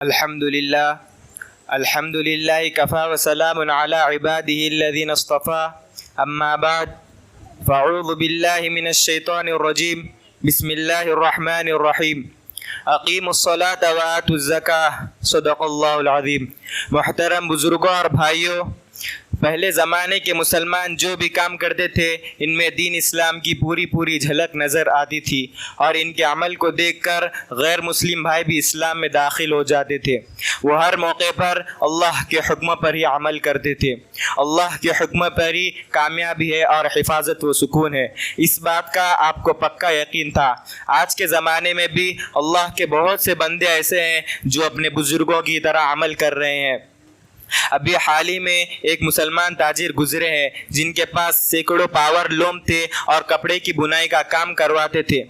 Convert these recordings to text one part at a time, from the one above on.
الحمد للہ کفا وسلام علی عباده الذین اصطفى اما بعد فاعوذ باللہ من الشیطان الرجیم بسم اللہ الرحمن الرحیم اقیموا الصلاة وآتوا الزکاة صدق اللہ العظیم۔ محترم بزرگوں اور بھائیوں، پہلے زمانے کے مسلمان جو بھی کام کرتے تھے ان میں دین اسلام کی پوری جھلک نظر آتی تھی، اور ان کے عمل کو دیکھ کر غیر مسلم بھائی بھی اسلام میں داخل ہو جاتے تھے۔ وہ ہر موقع پر اللہ کے حکم پر ہی عمل کرتے تھے۔ اللہ کے حکم پر ہی کامیابی ہے اور حفاظت و سکون ہے، اس بات کا آپ کو پکا یقین تھا۔ آج کے زمانے میں بھی اللہ کے بہت سے بندے ایسے ہیں جو اپنے بزرگوں کی طرح عمل کر رہے ہیں۔ ابھی حال ہی میں ایک مسلمان تاجر گزرے ہیں جن کے پاس سینکڑوں پاور لوم تھے اور کپڑے کی بنائی کا کام کرواتے تھے۔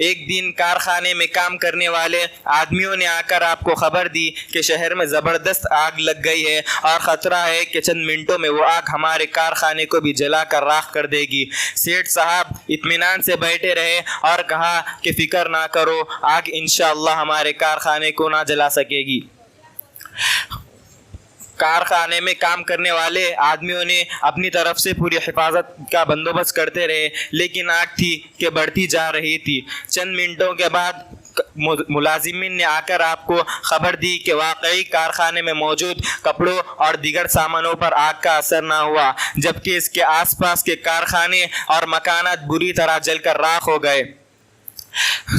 ایک دن کارخانے میں کام کرنے والے آدمیوں نے آ کر آپ کو خبر دی کہ شہر میں زبردست آگ لگ گئی ہے اور خطرہ ہے کہ چند منٹوں میں وہ آگ ہمارے کارخانے کو بھی جلا کر راکھ کر دے گی۔ سیٹھ صاحب اطمینان سے بیٹھے رہے اور کہا کہ فکر نہ کرو، آگ انشاءاللہ ہمارے کارخانے کو نہ جلا سکے گی۔ کارخانے میں کام کرنے والے آدمیوں نے اپنی طرف سے پوری حفاظت کا بندوبست کرتے رہے، لیکن آگ تھی کہ بڑھتی جا رہی تھی۔ چند منٹوں کے بعد ملازمین نے آ کر آپ کو خبر دی کہ واقعی کارخانے میں موجود کپڑوں اور دیگر سامانوں پر آگ کا اثر نہ ہوا، جبکہ اس کے آس پاس کے کارخانے اور مکانات بری طرح جل کر راکھ ہو گئے۔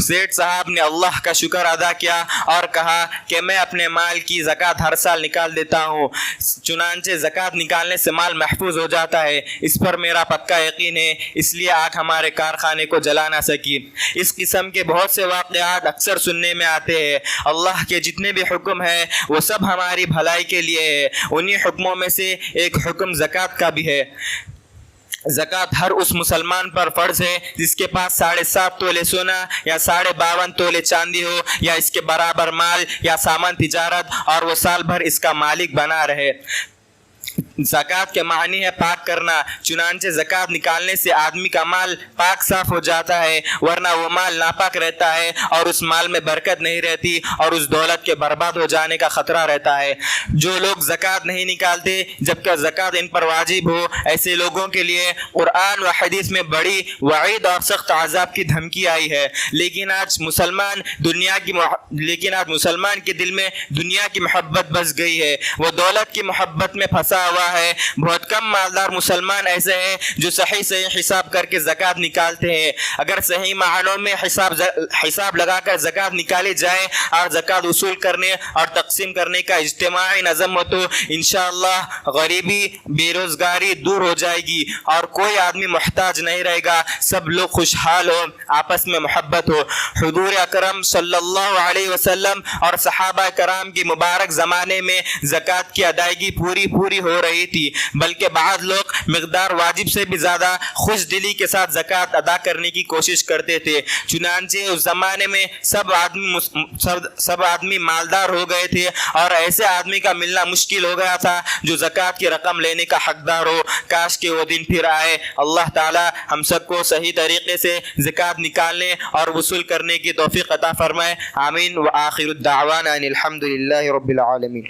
سیٹھ صاحب نے اللہ کا شکر ادا کیا اور کہا کہ میں اپنے مال کی زکوٰۃ ہر سال نکال دیتا ہوں، چنانچہ زکوٰۃ نکالنے سے مال محفوظ ہو جاتا ہے۔ اس پر میرا پکا یقین ہے، اس لیے آگ ہمارے کارخانے کو جلا نہ سکی۔ اس قسم کے بہت سے واقعات اکثر سننے میں آتے ہیں۔ اللہ کے جتنے بھی حکم ہیں وہ سب ہماری بھلائی کے لیے ہے۔ انہی حکموں میں سے ایک حکم زکوٰۃ کا بھی ہے۔ زکوٰۃ ہر اس مسلمان پر فرض ہے جس کے پاس 7.5 تولے سونا یا 52.5 تولے چاندی ہو، یا اس کے برابر مال یا سامان تجارت، اور وہ سال بھر اس کا مالک بنا رہے۔ زکوٰۃ کے معنی ہے پاک کرنا، چنانچہ زکوٰۃ نکالنے سے آدمی کا مال پاک صاف ہو جاتا ہے، ورنہ وہ مال ناپاک رہتا ہے اور اس مال میں برکت نہیں رہتی اور اس دولت کے برباد ہو جانے کا خطرہ رہتا ہے۔ جو لوگ زکوٰۃ نہیں نکالتے جبکہ زکوٰۃ ان پر واجب ہو، ایسے لوگوں کے لیے قرآن و حدیث میں بڑی وعید اور سخت عذاب کی دھمکی آئی ہے۔ لیکن آج مسلمان کے دل میں دنیا کی محبت بس گئی ہے، وہ دولت کی محبت میں پھنسا ہوا ہے۔ بہت کم مالدار مسلمان ایسے ہیں جو صحیح حساب کر کے زکوٰۃ نکالتے ہیں۔ اگر صحیح معنوں میں حساب لگا کر زکوٰۃ نکالی جائے اور زکوٰۃ وصول کرنے اور تقسیم کرنے کا اجتماعی نظم ہو تو انشاءاللہ غریبی، بے روزگاری دور ہو جائے گی اور کوئی آدمی محتاج نہیں رہے گا، سب لوگ خوشحال ہو، آپس میں محبت ہو۔ حضور اکرم صلی اللہ علیہ وسلم اور صحابہ کرام کی مبارک زمانے میں زکوٰۃ کی ادائیگی پوری ہو رہی تھی، بلکہ بعض لوگ مقدار واجب سے بھی زیادہ خوش دلی کے ساتھ زکوٰۃ ادا کرنے کی کوشش کرتے تھے۔ چنانچہ اس زمانے میں سب آدمی مالدار ہو گئے تھے اور ایسے آدمی کا ملنا مشکل ہو گیا تھا جو زکوٰۃ کی رقم لینے کا حقدار ہو۔ کاش کہ وہ دن پھر آئے۔ اللہ تعالی ہم سب کو صحیح طریقے سے زکوٰۃ نکالنے اور وصول کرنے کی توفیق عطا فرمائے۔ آمین۔ وآخر الدعوانا ان الحمد للہ رب العالمین۔